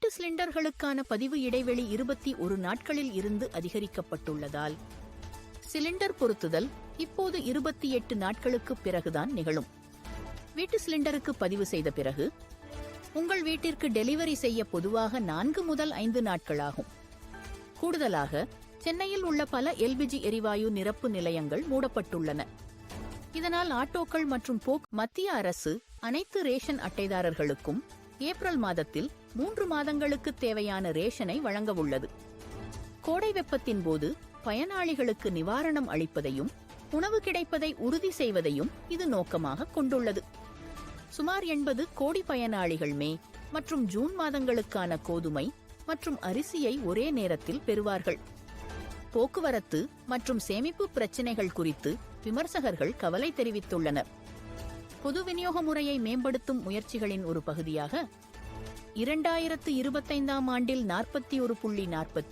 வீட்டு சிலிண்டர்களுக்கான பதிவு இடைவெளி 21 நாட்களில் இருந்து அதிகரிக்கப்பட்டுள்ளதால் சிலிண்டர் பொருத்துதல் இப்போது 28 நாட்களுக்கு பிறகுதான் நிகழும். வீட்டு சிலிண்டருக்கு பதிவு செய்த பிறகு உங்கள் வீட்டிற்கு டெலிவரி செய்ய பொதுவாக 4 முதல் 5 நாட்களாகும். கூடுதலாக சென்னையில் உள்ள பல எல்பிஜி எரிவாயு நிரப்பு நிலையங்கள் மூடப்பட்டுள்ளன. இதனால் ஆட்டோக்கள் மற்றும் மத்திய அரசு அனைத்து ரேஷன் அட்டைதாரர்களுக்கும் ஏப்ரல் மாதத்தில் 3 மாதங்களுக்கு தேவையான ரேஷனை வழங்கவுள்ளது. கோடை வெப்பத்தின் போது பயனாளிகளுக்கு நிவாரணம் அளிப்பதையும் உணவு கிடைப்பதை உறுதி செய்வதையும் இது நோக்கமாக கொண்டுள்ளது. சுமார் 80 கோடி பயனாளிகள் மே மற்றும் ஜூன் மாதங்களுக்கான கோதுமை மற்றும் அரிசியை ஒரே நேரத்தில் பெறுவார்கள். போக்குவரத்து மற்றும் சேமிப்பு பிரச்சினைகள் குறித்து விமர்சகர்கள் கவலை தெரிவித்துள்ளனர். பொது விநியோக முறையை மேம்படுத்தும் முயற்சிகளின் ஒரு பகுதியாக 2025ஆம் ஆண்டில் 41.40